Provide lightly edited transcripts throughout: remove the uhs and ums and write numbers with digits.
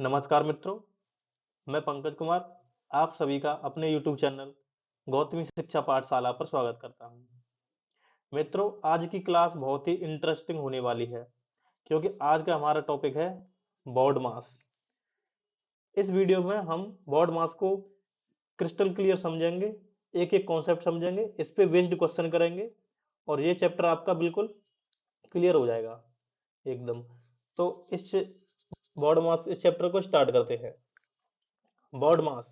नमस्कार मित्रों, मैं पंकज कुमार आप सभी का अपने YouTube चैनल गौतमी शिक्षा पाठशाला पर स्वागत करता हूं। मित्रों, आज की क्लास बहुत ही इंटरेस्टिंग होने वाली है क्योंकि आज का हमारा टॉपिक है बोर्ड मास। इस वीडियो में हम बोर्ड मास को क्रिस्टल क्लियर समझेंगे, एक-एक कॉन्सेप्ट समझेंगे, इस पे बेस्ड क्वेश्चन करेंगे और ये चैप्टर आपका बिल्कुल क्लियर हो जाएगा एकदम। तो बोर्ड मास इस चैप्टर को स्टार्ट करते हैं। बोर्ड मास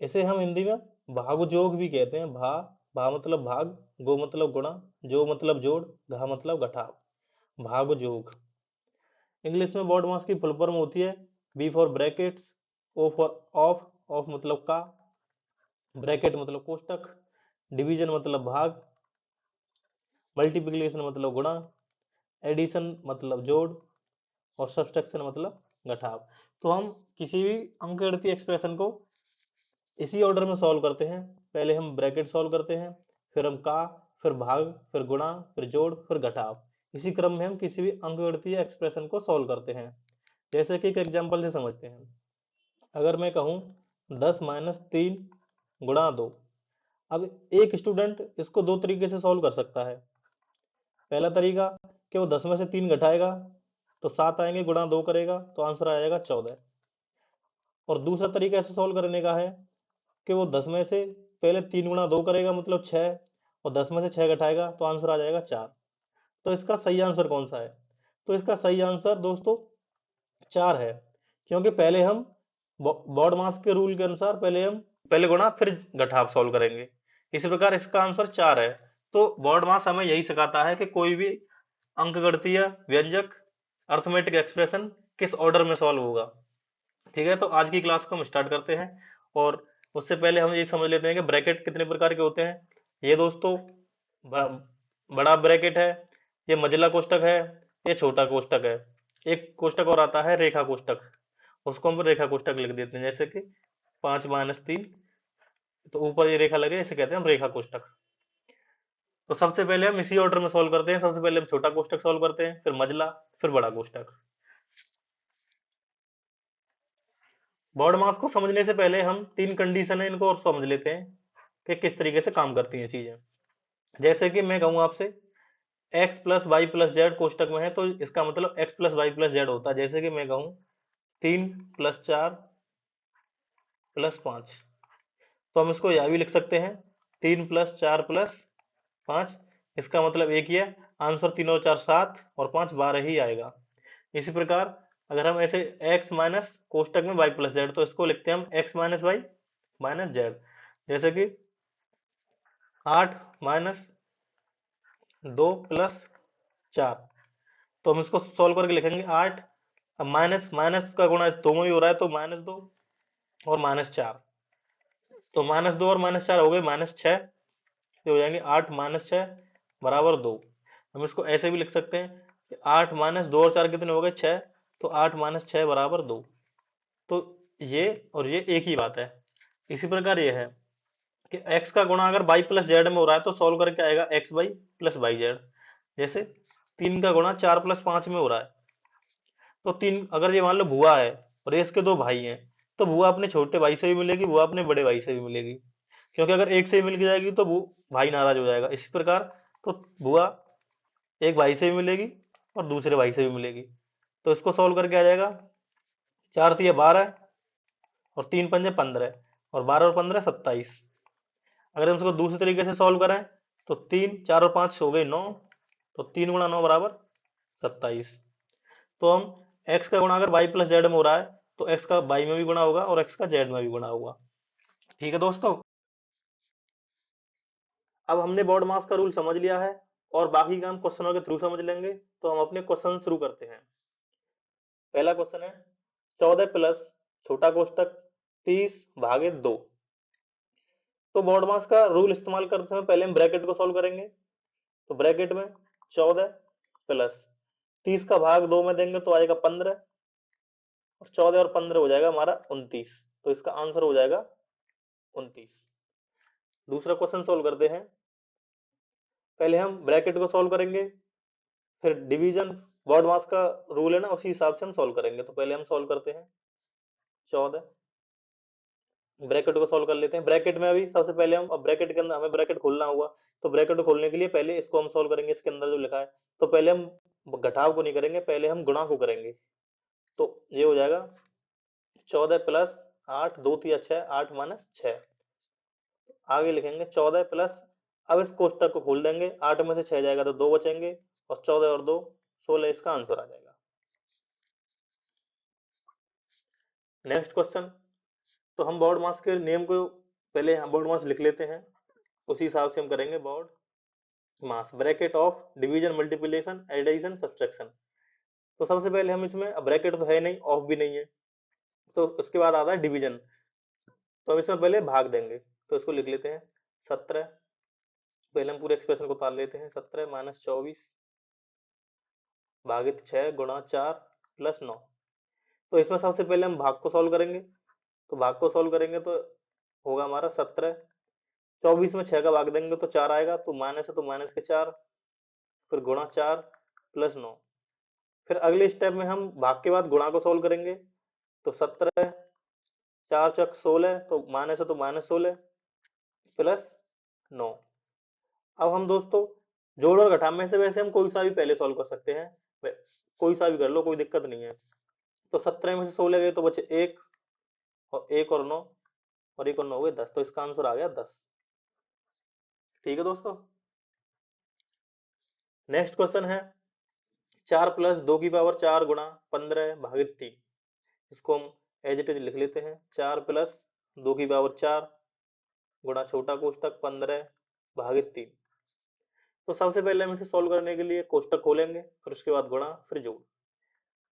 इसे हम हिंदी में भागजोग भी कहते हैं। भा मतलब भाग, गो मतलब गुणा, जो मतलब जोड़, घा मतलब घटाव। भागजोग। इंग्लिश में बोर्ड मास की फुल फॉर्म होती है B for brackets, O for of, of मतलब का, ब्रैकेट मतलब कोष्टक, डिवीजन मतलब भाग, मल्टीप्लिकेशन मतलब गुणा, एडिशन मतलब जोड़ और सब्सट्रैक्शन मतलब घटाव। तो हम किसी भी अंकगणितीय एक्सप्रेशन को इसी ऑर्डर में सॉल्व करते हैं। पहले हम ब्रैकेट सॉल्व करते हैं, फिर हम का, फिर भाग, फिर गुणा, फिर जोड़, फिर घटाव। इसी क्रम में हम किसी भी अंकगणितीय एक्सप्रेशन को सॉल्व करते हैं। जैसे कि एक एग्जांपल से समझते हैं। अगर मैं कहूं 10 माइनस 3 गुणा 2। अब एक स्टूडेंट इसको दो तरीके से सॉल्व कर सकता है। पहला तरीका कि वो 10 में से 3 घटाएगा तो 7 आएंगे, गुणा 2 करेगा तो आंसर आ जाएगा 14। और दूसरा तरीका ऐसे सॉल्व करने का है कि वो 10 में से पहले 3 गुणा 2 करेगा मतलब 6 और 10 में से 6 घटाएगा तो आंसर आ जाएगा 4। तो इसका सही आंसर कौन सा है? तो इसका सही आंसर दोस्तों 4 है, क्योंकि पहले हम बोर्ड मास के रूल के अनुसार पहले गुणा फिर घटाव सॉल्व करेंगे। इसी प्रकार इसका आंसर 4 है। तो बोर्ड मास हमें यही सिखाता है कि कोई भी अंकगणितीय व्यंजक अर्थमेटिक एक्सप्रेशन किस ऑर्डर में सॉल्व होगा। ठीक है, तो आज की क्लास को हम स्टार्ट करते हैं। और उससे पहले हम ये समझ लेते हैं कि ब्रैकेट कितने प्रकार के होते हैं। ये दोस्तों बड़ा ब्रैकेट है, ये मझला कोष्टक है, ये छोटा कोष्टक है। एक कोष्टक और आता है रेखा कोष्टक, उसको हम रेखा कोष्टक लिख देते हैं। जैसे कि 5 माइनस 3, तो ऊपर ये रेखा लगे, इसे कहते हैं हम रेखा कोष्टक। तो सबसे पहले हम इसी ऑर्डर में सॉल्व करते हैं। सबसे पहले हम छोटा कोष्टक सॉल्व करते हैं, फिर मझला, फिर बड़ा कोष्टक। बोर्ड मास को समझने से पहले हम तीन कंडीशन है इनको और समझ लेते हैं कि किस तरीके से काम करती हैं चीजें। जैसे कि मैं कहूँ आपसे x plus Y plus Z कोष्टक में है तो इसका मतलब x plus Y plus Z होता है। जैसे कि मैं कहूँ 3 प्लस 4 प्लस 5, तो हम इसको यह भी लिख सकते हैं 3 प्लस 4 प्लस 5। इसका मतलब एक ही है, आंसर 3 और 4 7 और 5 12 ही आएगा। इसी प्रकार अगर हम ऐसे x माइनस कोष्टक में y प्लस जेड, तो इसको लिखते हैं हम x minus y minus z. जैसे कि 8 माइनस 2 प्लस 4, तो हम इसको सॉल्व करके लिखेंगे 8। अब माइनस माइनस का गुणा इस दो में भी हो रहा है तो -2 और -4, तो -2 और -4 हो गए -6, ये हो जाएंगे 8 -6 बराबर 2। हम इसको ऐसे भी लिख सकते हैं कि 8 माइनस 2 और 4 कितने हो गए 6, तो 8 माइनस 6 बराबर 2। तो ये और ये एक ही बात है। इसी प्रकार ये है कि x का गुणा अगर y प्लस जेड में हो रहा है तो सॉल्व करके आएगा x y plus y z. जैसे 3 का गुणा 4 प्लस 5 में हो रहा है, तो 3 अगर ये मान लो बुआ है और ये इसके दो भाई हैं, तो बुआ अपने छोटे भाई से भी मिलेगी, बुआ अपने बड़े भाई से भी मिलेगी, क्योंकि अगर एक से ही मिल के जाएगी तो वो भाई नाराज हो जाएगा। इसी प्रकार तो बुआ एक भाई से भी मिलेगी और दूसरे भाई से भी मिलेगी। तो इसको सॉल्व करके आ जाएगा 4 तिया 12 और 3 पंजे 15 और 12 और 15 27। अगर हम इसको दूसरे तरीके से सॉल्व करें तो 3 4 और 5 हो गए 9, तो 3 गुणा 9 बराबर 27। तो हम x का गुणा अगर y प्लस जेड में हो रहा है तो x का y में भी गुणा होगा और x का z में भी गुणा होगा। ठीक है दोस्तों, अब हमने बोर्ड मास का रूल समझ लिया है और बाकी का हम क्वेश्चनों के थ्रू समझ लेंगे। तो हम अपने क्वेश्चन शुरू करते हैं। पहला क्वेश्चन है 14 प्लस छोटा कोष्टक 30 भागे 2। तो बोर्ड मास का रूल इस्तेमाल करते समय पहले हम ब्रैकेट को सॉल्व करेंगे। तो ब्रैकेट में 14 प्लस 30 का भाग 2 में देंगे तो आएगा 15 और 14 और 15 हो जाएगा हमारा 29। तो इसका आंसर हो जाएगा 29। दूसरा क्वेश्चन सोल्व करते हैं। पहले हम ब्रैकेट को सोल्व करेंगे, फिर डिवीजन बोर्ड मास का रूल है ना, उसी हिसाब से हम सोल्व करेंगे। तो पहले हम सोल्व करते हैं 14। ब्रैकेट को सॉल्व कर लेते हैं। ब्रैकेट में अभी सबसे पहले हम, अब ब्रैकेट के अंदर हमें ब्रैकेट खोलना हुआ, तो ब्रैकेट को खोलने के लिए पहले इसको हम सॉल्व करेंगे, इसके अंदर जो लिखा है। तो पहले हम घटाव को नहीं करेंगे, पहले हम गुणा को करेंगे। तो ये हो जाएगा 14 प्लस 8, 2 3 6, 8 माइनस 6। आगे लिखेंगे 14 प्लस, अब इस कोष्टक को खोल देंगे, 8 में से 6 जाएगा तो 2 बचेंगे, और 14 और 2 16, इसका आंसर आ जाएगा। Next question. तो हम बोर्ड मास के नियम को पहले हम बोर्ड मास लिख लेते हैं, उसी हिसाब से हम करेंगे BODMAS. Bracket of division, multiplication, addition, subtraction. तो सबसे पहले हम इसमें, ब्रैकेट तो है नहीं, ऑफ भी नहीं है, तो उसके बाद आता है डिवीजन। तो हम इसमें पहले भाग देंगे, तो इसको लिख लेते हैं 17। पहले हम पूरे एक्सप्रेशन को उतार लेते हैं, 17 माइनस 24 भागित 6 गुणा 4 प्लस 9। तो इसमें सबसे पहले हम भाग को सॉल्व करेंगे, तो भाग को सॉल्व करेंगे तो होगा हमारा 17, 24 में 6 का भाग देंगे तो 4 आएगा, तो माइनस है तो माइनस के 4, फिर गुणा 4 प्लस 9। फिर अगले स्टेप में हम भाग के बाद गुणा को सॉल्व करेंगे, तो 17 4 चक 16, तो माइनस है तो माइनस 16 प्लस 9। अब हम दोस्तों जोड़ और घटाव में से वैसे हम कोई सा भी पहले सॉल्व कर सकते हैं, कोई सा भी कर लो, कोई दिक्कत नहीं है। तो 17 में से 16 गए तो बचे 1, और 1 और 9, और 1 और 9 हुए 10, तो इसका आंसर आ गया 10। ठीक है दोस्तों। नेक्स्ट क्वेश्चन है 4 प्लस 2 की पावर 4 गुणा 15 भागित 3। इसको हम एज इट इज लिख लेते हैं, 4 प्लस 2 की पावर 4 गुणा छोटा कोष्टक 15 भागित 3। तो सबसे पहले हम इसे सॉल्व करने के लिए कोष्टक खोलेंगे, फिर उसके बाद गुणा, फिर जोड़।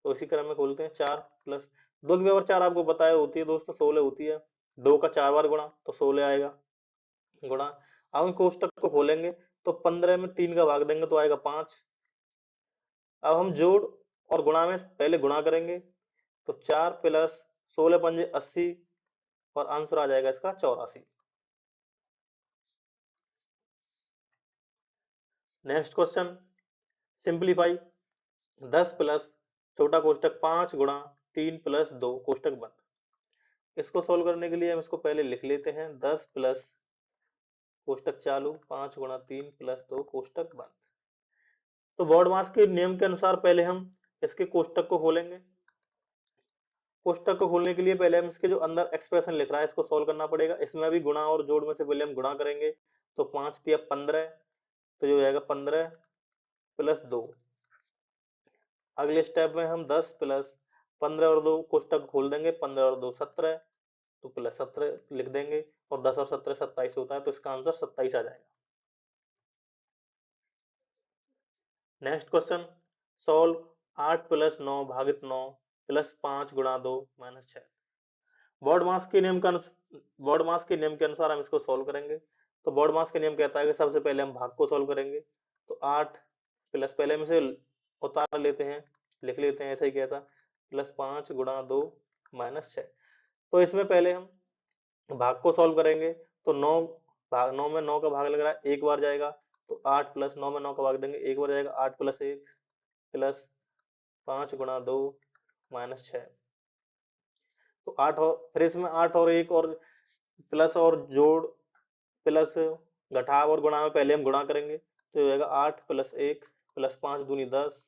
तो इसी क्रम में खोलते हैं, 4 प्लस 2 की पावर 4 आपको पता है होती है दोस्तों 16 होती है, 2 का 4 बार गुणा तो 16 आएगा, गुणा। अब हम कोष्टक को खोलेंगे, तो 15 में 3 का भाग देंगे तो आएगा 5। अब हम जोड़ और गुणा में पहले गुणा करेंगे, तो 4 प्लस 16 पंजे 80, और आंसर आ जाएगा इसका 84। नेक्स्ट क्वेश्चन, सिंप्लीफाई 10 प्लस छोटा कोष्टक 5 गुणा 3 प्लस 2 कोष्टक बंद। इसको सोल्व करने के लिए हम इसको पहले लिख लेते हैं, 10 प्लस कोष्टक चालू 5 गुणा 3 प्लस 2 कोष्टक बंद। तो बोर्ड मास के नियम के अनुसार पहले हम इसके कोष्टक को खोलेंगे। कोष्टक को खोलने के लिए पहले हम इसके जो अंदर एक्सप्रेशन लिख रहा है इसको सोल्व करना पड़ेगा। इसमें भी गुणा और जोड़ में से पहले हम गुणा करेंगे, तो 5 तिया 15, तो ये हो जाएगा 15 प्लस 2। अगले स्टेप में हम 10 प्लस 15 और 2 कोष्टक खोल देंगे, 15 और 2 17, तो प्लस 17 लिख देंगे, और 10 और 17 27 होता है, तो इसका आंसर 27 आ जाएगा। नेक्स्ट क्वेश्चन, सॉल्व 8 प्लस 9 भागित 9 प्लस 5 गुणा 2 माइनस 6। बोर्ड मास के नियम का बोर्ड मास के नियम के अनुसार हम इसको सॉल्व करेंगे। तो बोर्ड मास के नियम कहता है कि सबसे पहले हम भाग को सॉल्व करेंगे, तो 8 प्लस, पहले हम इसे उतार लेते हैं, लिख लेते हैं ऐसे ही कैसा, प्लस 5 गुणा 2 माइनस 6। तो इसमें पहले हम भाग को सॉल्व करेंगे, तो 9 भाग, 9 में 9 का भाग लग रहा है, एक बार जाएगा, तो 8 प्लस 9 में 9 का भाग देंगे, एक बार जाएगा, 8 प्लस 1 प्लस 5 गुणा 2 माइनस 6। तो 8, और फिर इसमें 8 और 1 और प्लस और जोड़ प्लस घटाव और गुणा में पहले हम गुणा करेंगे, तो ये हो जाएगा 8 प्लस 1 प्लस 5 दूनी 10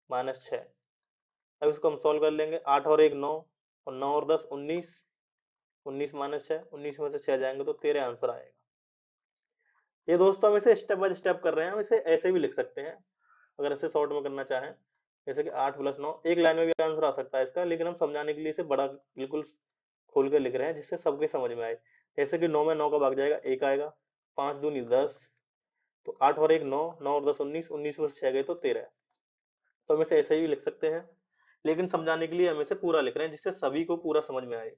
माइनस 6। अब इसको हम सॉल्व कर लेंगे, 8 और 1 9, और 9 और 10 19, 19 माइनस 6, 19 में से 6 जाएंगे तो 13 आंसर आएगा। ये दोस्तों हम इसे स्टेप बाय स्टेप कर रहे हैं, हम इसे ऐसे भी लिख सकते हैं अगर इसे शॉर्ट में करना चाहें, जैसे कि 8 प्लस 9, एक लाइन में भी आंसर आ सकता है इसका, लेकिन हम समझाने के लिए इसे बड़ा बिल्कुल खोल कर लिख रहे हैं जिससे सबके समझ में आए। जैसे कि 9 में 9 का भाग जाएगा, एक आएगा, 5 दूनी 10, तो 8 और 1 9, 9 और 10 19, 19 में से 6 गए तो 13। तो हम इसे ऐसे ही लिख सकते हैं, लेकिन समझाने के लिए हम इसे पूरा लिख रहे हैं जिससे सभी को पूरा समझ में आए।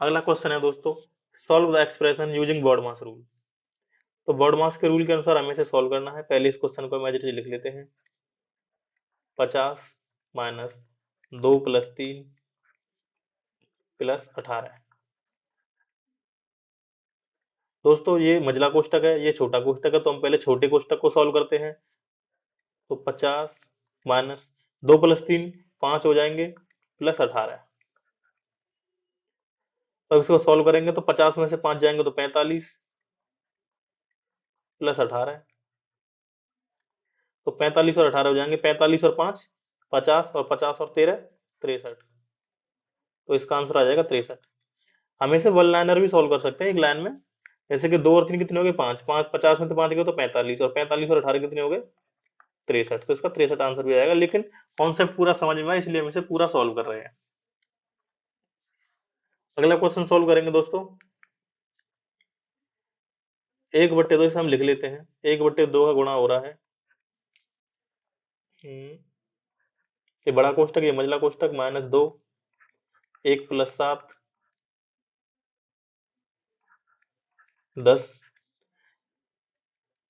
अगला क्वेश्चन है दोस्तों, solve the expression using BODMAS rule. तो बॉड मास के रूल के अनुसार हमें इसे सॉल्व करना है। पहले इस क्वेश्चन को हम एज इट इज लिख लेते हैं, 50 माइनस 2 प्लस 3 प्लस 18। दोस्तों ये मझला कोष्टक है, ये छोटा कोष्टक है, तो हम पहले छोटे कोष्टक को सॉल्व करते हैं। तो 50 माइनस 2 + 3 5 हो जाएंगे, प्लस 18। तो इसको सॉल्व करेंगे तो 50 में से 5 जाएंगे तो 45 प्लस 18। तो 45 और 18 हो जाएंगे, 45 और 5 50, और 50 और 13 63। तो इसका आंसर आ जाएगा 63। हम इसे वन लाइनर भी सॉल्व कर सकते हैं एक लाइन में। जैसे कि 2 और 3 कितने हो गए, 5 5 50 में से 5 गए तो 45, और 45 और 18 कितने हो गए, 63। तो इसका 63 आंसर भी आएगा, लेकिन कॉन्सेप्ट पूरा समझ में आया इसलिए हम इसे पूरा सॉल्व कर रहे हैं। अगला क्वेश्चन सॉल्व करेंगे दोस्तों। 1/2 इसे हम लिख लेते हैं, 1/2 का गुणा हो रहा है, ये बड़ा कोष्टक, ये मझला कोष्टक, -2 1 + 7 10।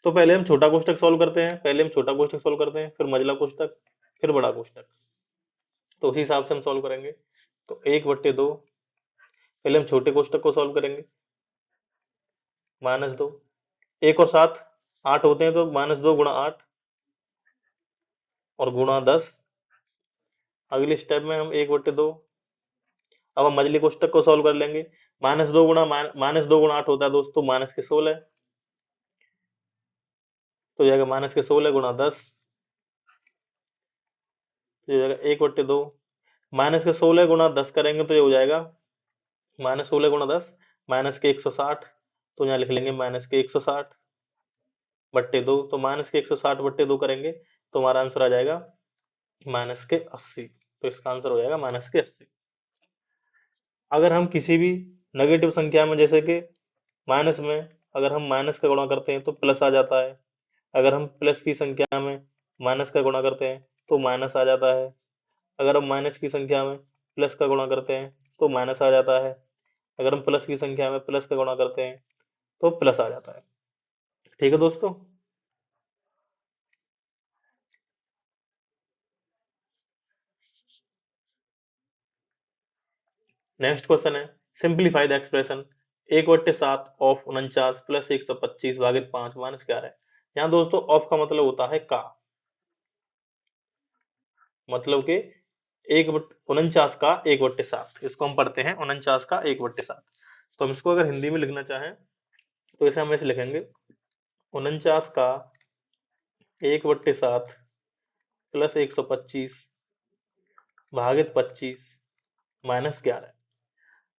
तो पहले हम छोटा कोष्टक सॉल्व करते हैं, फिर मझला कोष्टक, फिर बड़ा कोष्टक। तो उसी हिसाब से हम सॉल्व करेंगे। तो 1/2, पहले हम छोटे कोष्टक को सॉल्व करेंगे, -2 1 और 7 8 होते हैं, तो -2 × 8 और गुणा 10। अगले स्टेप में हम 1/2, अब हम मझली कोष्टक को सॉल्व कर लेंगे। -2 × 8 होता है दोस्तों -16, तो जाएगा -16 × 10, तो ये जाएगा 1/2। -16 × 10 करेंगे तो ये हो जाएगा -16 × 10 -160, तो यहाँ लिख लेंगे -160 बट्टे 2। तो -160 बट्टे 2 करेंगे तो हमारा आंसर आ जाएगा -80। तो इसका आंसर हो जाएगा -80। अगर हम किसी भी नेगेटिव संख्या में, जैसे कि माइनस में, अगर हम माइनस का गुणा करते हैं तो प्लस आ जाता है। अगर हम प्लस की संख्या में माइनस का गुणा करते हैं तो माइनस आ जाता है। अगर हम माइनस की संख्या में प्लस का गुणा करते हैं तो माइनस आ जाता है। अगर हम प्लस की संख्या में प्लस का गुणा करते हैं तो प्लस आ जाता है। ठीक है दोस्तों। नेक्स्ट क्वेश्चन है, सिंप्लीफाई द एक्सप्रेशन 1/7 ऑफ 49 + 125 भागित 5 -11। यहाँ दोस्तों ऑफ का मतलब होता है का, मतलब कि 49 का 1/7, इसको हम पढ़ते हैं 49 का 1/7। तो हम इसको अगर हिंदी में लिखना चाहें तो इसे हम ऐसे लिखेंगे, 49 का 1/7 प्लस 125 भागित 25 -11।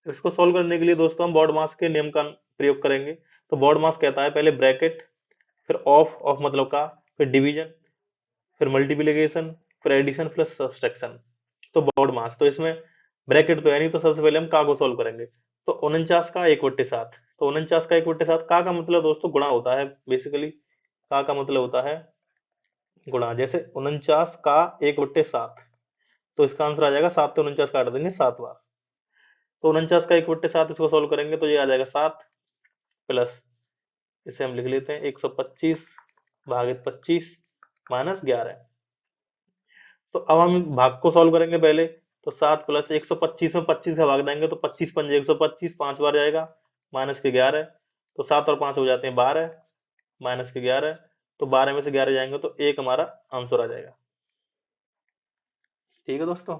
इसको सोल्व करने के लिए दोस्तों हम बॉड मास के नियम का प्रयोग करेंगे। तो बॉड मास कहता है पहले ब्रैकेट, फिर ऑफ, ऑफ मतलब का, फिर डिवीजन, फिर मल्टीप्लिकेशन, फिर एडिशन प्लस सब्सट्रैक्शन। तो बॉड मास, तो इसमें ब्रैकेट तो है नहीं, तो सबसे पहले हम का को सोल्व करेंगे। तो 49 का 1/7, तो 49 का 1/7, का मतलब दोस्तों गुणा होता है बेसिकली। का मतलब होता है गुणा। जैसे 49 का 1/7, तो इसका आंसर आ जाएगा 7 से 49 काट देंगे 7 बार। तो 49 का 1/7 इसको सोल्व करेंगे तो ये आ जाएगा 7, प्लस इसे हम लिख लेते हैं 125 भागित 25 -11। तो अब हम भाग को सॉल्व करेंगे पहले। तो 7 प्लस 125 में 25 का भाग देंगे तो 25 पंजे 125, 5 बार जाएगा, -11। तो 7 और 5 हो जाते हैं 12, -11। तो 12 में से 11 जाएंगे तो 1 हमारा आंसर आ जाएगा। ठीक है दोस्तों।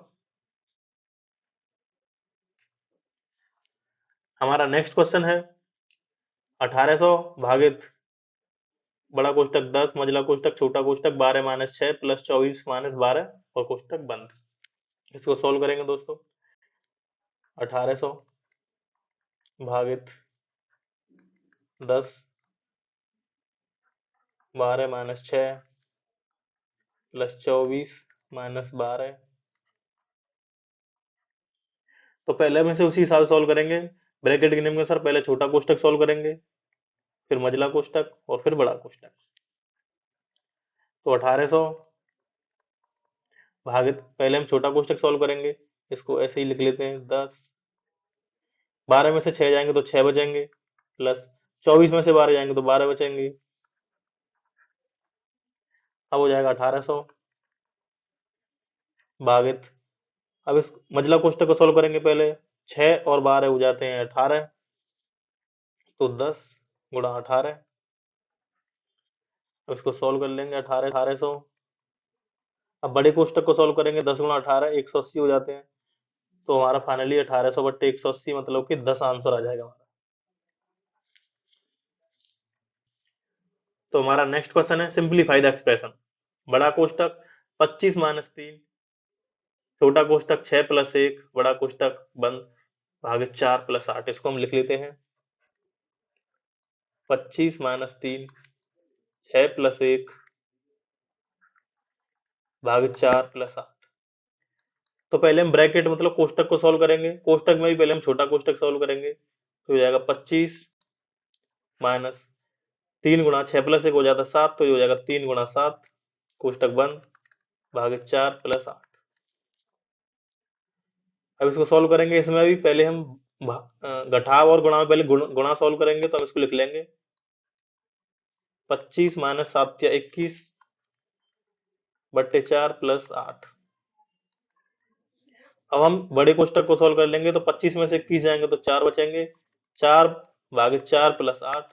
हमारा नेक्स्ट क्वेश्चन है 1800 भागित बड़ा कोष्टक 10 मझला कोष्टक छोटा कोष्टक 12 - 6 + 24 - 12 और कोष्टक बंद। इसको सोल्व करेंगे दोस्तों। 1800 भागित 10 12 - 6 + 24 - 12। तो पहले हम इसे उसी हिसाब से सोल्व करेंगे। ब्रैकेट के नियम के अनुसार पहले छोटा कोष्टक सोल्व करेंगे, फिर मझला कोष्टक और फिर बड़ा कोष्टक। तो 1800 भागित, पहले हम छोटा कोष्टक सोल्व करेंगे, इसको ऐसे ही लिख लेते हैं 10। 12 में से 6 जाएंगे तो 6 बचेंगे, प्लस 24 में से 12 जाएंगे तो 12 बचेंगे। अब हो जाएगा 1800 भागित, अब इस मझला कोष्टक को सोल्व करेंगे पहले, 6 और 12 हो जाते हैं 18, तो 10 गुणा 18। अब इसको सोल्व कर लेंगे 18 1800 अब बड़े कोष्टक को सॉल्व करेंगे, 10 गुणा 18 180 हो जाते हैं। तो हमारा फाइनली 1800 बट्टे 180 मतलब कि 10 आंसर आ जाएगा हमारा। तो हमारा नेक्स्ट क्वेश्चन है सिंप्लीफाई द एक्सप्रेशन। बड़ा कोष्टक 25 माइनस 3, छोटा कोष्टक 6 प्लस 1, बड़ा कोष्टक बंद भागित 4 प्लस 8। इसको हम लिख लेते हैं 25 माइनस 3, 6 प्लस 1 भागित 4 प्लस 8। तो पहले हम ब्रैकेट मतलब कोष्टक को सॉल्व करेंगे, कोष्टक में भी पहले हम छोटा कोष्टक सॉल्व करेंगे, तो हो जाएगा 25 माइनस 3 गुणा 6 प्लस 1 हो जाता है 7, तो ये हो जाएगा 3 गुणा 7 कोष्टक बंद भागित 4 प्लस 8। अब इसको सॉल्व करेंगे, इसमें भी पहले हम घटाव और गुणा में पहले गुणा सॉल्व करेंगे, तो हम इसको लिख लेंगे 25 माइनस 7 या 21 बट्टे 4 प्लस 8। अब हम बड़े कोष्टक को सॉल्व कर लेंगे, तो 25 में से 21 जाएंगे तो 4 बचेंगे, 4 भागित 4 प्लस 8।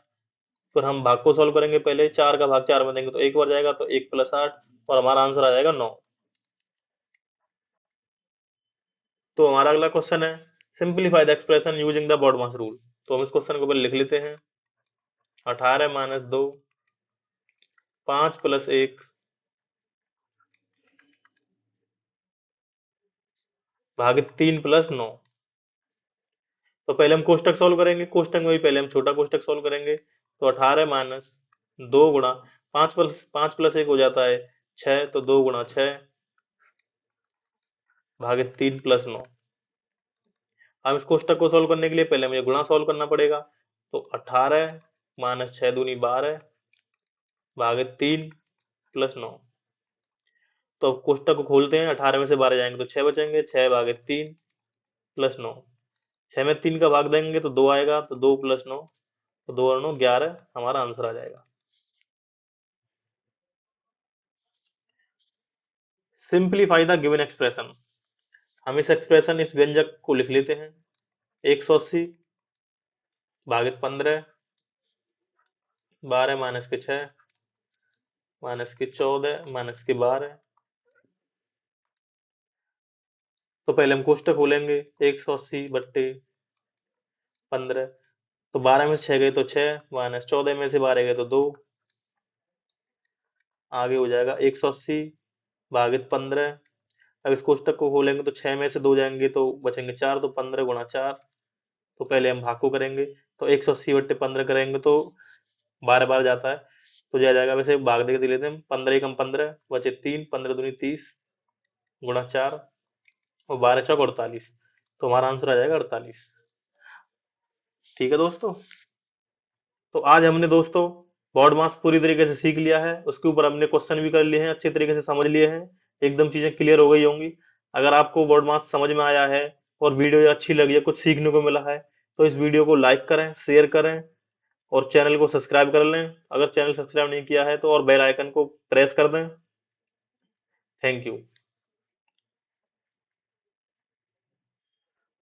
फिर हम भाग को सॉल्व करेंगे, पहले 4 का भाग 4 में देंगे तो 1 बार जाएगा, तो 1 प्लस 8 और हमारा आंसर आ जाएगा 9। तो हमारा अगला क्वेश्चन है simplify the expression using the BODMAS rule. तो हम इस क्वेश्चन को पहले लिख लेते हैं 18 माइनस 2, 5 प्लस 1 भागित 3 प्लस 9। तो पहले हम कोष्टक सॉल्व करेंगे, कोष्टक में भी पहले हम छोटा कोष्टक सॉल्व करेंगे, तो 18 माइनस 2 गुणा 5 प्लस 1 हो जाता है 6, तो 2 गुणा 6 भागित 3 प्लस 9। अब इस कोष्टक को सॉल्व करने के लिए पहले हमें गुणा सॉल्व करना पड़ेगा, तो 18 माइनस 6 दूनी 12 भागित 3 प्लस 9। तो अब कोष्टक को खोलते हैं, 18 में से 12 जाएंगे तो 6 बचेंगे, 6 भागित 3 प्लस 9। 6 में 3 का भाग देंगे तो 2 आएगा, तो 2 प्लस 9, तो 2 और 9 11 हमारा आंसर आ जाएगा। Simplify the given expression. हम इस एक्सप्रेशन इस व्यंजक को लिख लेते हैं 180 भागित 15 12 माइनस के 6 माइनस के 14 माइनस के 12। तो पहले हम कोष्टक खोलेंगे 180 बट्टे 15, तो 12 में से 6 गए तो 6 माइनस 14 में से 12 गए तो 2, आगे हो जाएगा 180 भागित 15। अब इस कोष्टक को खोलेंगे तो 6 में से 2 जाएंगे तो बचेंगे 4, तो 15 गुणा 4। तो पहले हम भाग को करेंगे, तो 180 बट्टे 15 करेंगे तो 12 बार जाता है, तो जा जाएगा, वैसे भाग दे लेते हैं, 15 एकम 15 बचे 3, 15 दूनी 30 गुणा 4 और 12 चौक 48। तो हमारा आंसर आ जाएगा 48। ठीक है दोस्तों, तो आज हमने दोस्तों बॉड मास पूरी तरीके से सीख लिया है, उसके ऊपर हमने क्वेश्चन भी कर लिए हैं, अच्छे तरीके से समझ लिए हैं, एकदम चीजें क्लियर हो गई होंगी। अगर आपको बॉड मास समझ में आया है और वीडियो अच्छी लगी है, कुछ सीखने को मिला है, तो इस वीडियो को लाइक करें, शेयर करें और चैनल को सब्सक्राइब कर लें। अगर चैनल सब्सक्राइब नहीं किया है तो और बेल आइकन को प्रेस कर दें। Thank you.